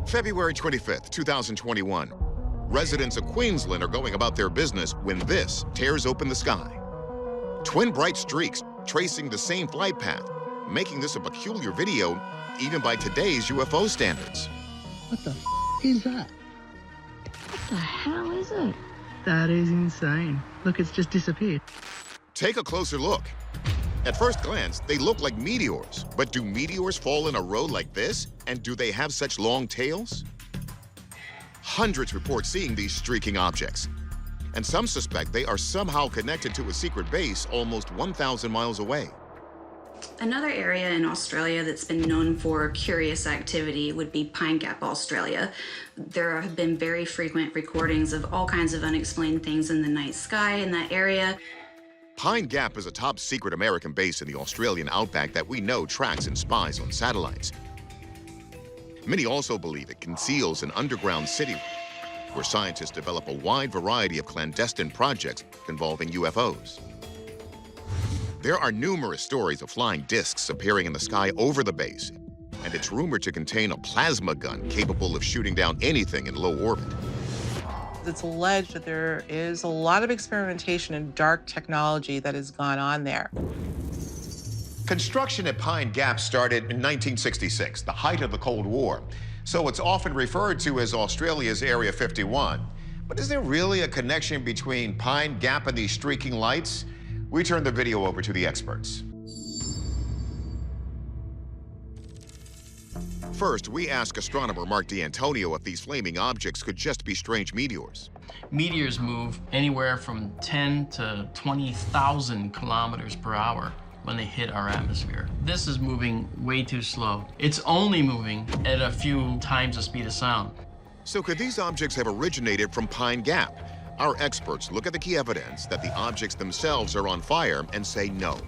February 25th, 2021. Residents of Queensland are going about their business when this tears open the sky. Twin bright streaks tracing the same flight path, making this a peculiar video even by today's UFO standards. What the is that? What the hell is it? That is insane. Look, it's just disappeared. Take a closer look. At first glance, they look like meteors, but do meteors fall in a row like this? And do they have such long tails? Hundreds report seeing these streaking objects, and some suspect they are somehow connected to a secret base almost 1,000 miles away. Another area in Australia that's been known for curious activity would be Pine Gap, Australia. There have been very frequent recordings of all kinds of unexplained things in the night sky in that area. Pine Gap is a top-secret American base in the Australian outback that we know tracks and spies on satellites. Many also believe it conceals an underground city where scientists develop a wide variety of clandestine projects involving UFOs. There are numerous stories of flying discs appearing in the sky over the base, and it's rumored to contain a plasma gun capable of shooting down anything in low orbit. It's alleged that there is a lot of experimentation and dark technology that has gone on there. Construction at Pine Gap started in 1966, the height of the Cold War, so it's often referred to as Australia's Area 51. But is there really a connection between Pine Gap and these streaking lights? We turn the video over to the experts. First, we ask astronomer Mark D'Antonio if these flaming objects could just be strange meteors. Meteors move anywhere from 10 to 20,000 kilometers per hour when they hit our atmosphere. This is moving way too slow. It's only moving at a few times the speed of sound. So could these objects have originated from Pine Gap? Our experts look at the key evidence that the objects themselves are on fire and say no.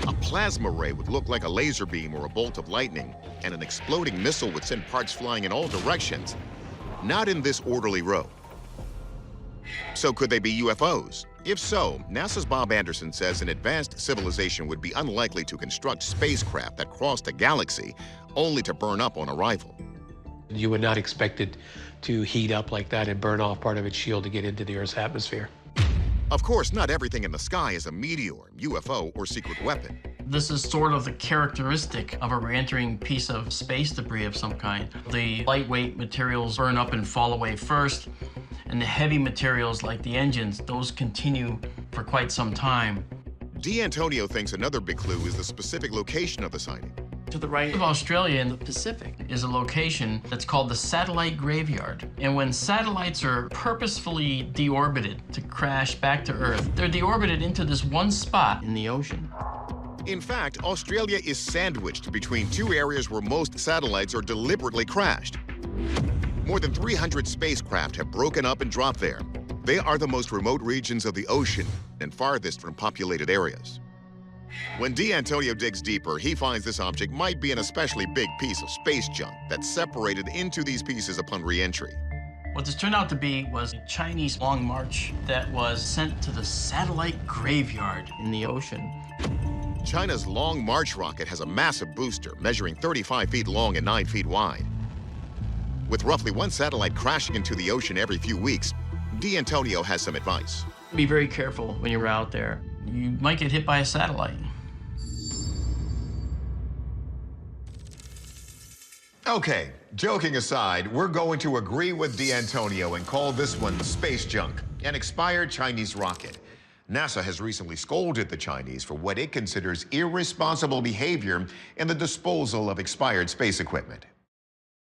A plasma ray would look like a laser beam or a bolt of lightning, and an exploding missile would send parts flying in all directions, not in this orderly row. So could they be UFOs? If so, NASA's Bob Anderson says an advanced civilization would be unlikely to construct spacecraft that crossed a galaxy only to burn up on arrival. You would not expect it to heat up like that and burn off part of its shield to get into the Earth's atmosphere. Of course, not everything in the sky is a meteor, UFO, or secret weapon. This is sort of the characteristic of a re-entering piece of space debris of some kind. The lightweight materials burn up and fall away first, and the heavy materials like the engines, those continue for quite some time. D'Antonio thinks another big clue is the specific location of the sighting. To the right of Australia in the Pacific is a location that's called the satellite graveyard. And when satellites are purposefully deorbited to crash back to Earth, they're deorbited into this one spot in the ocean. In fact, Australia is sandwiched between two areas where most satellites are deliberately crashed. More than 300 spacecraft have broken up and dropped there. They are the most remote regions of the ocean and farthest from populated areas. When D'Antonio digs deeper, he finds this object might be an especially big piece of space junk that's separated into these pieces upon re-entry. What this turned out to be was a Chinese Long March that was sent to the satellite graveyard in the ocean. China's Long March rocket has a massive booster measuring 35 feet long and 9 feet wide. With roughly one satellite crashing into the ocean every few weeks, D'Antonio has some advice. Be very careful when you're out there. You might get hit by a satellite. Okay, joking aside, we're going to agree with D'Antonio and call this one space junk, an expired Chinese rocket. NASA has recently scolded the Chinese for what it considers irresponsible behavior in the disposal of expired space equipment.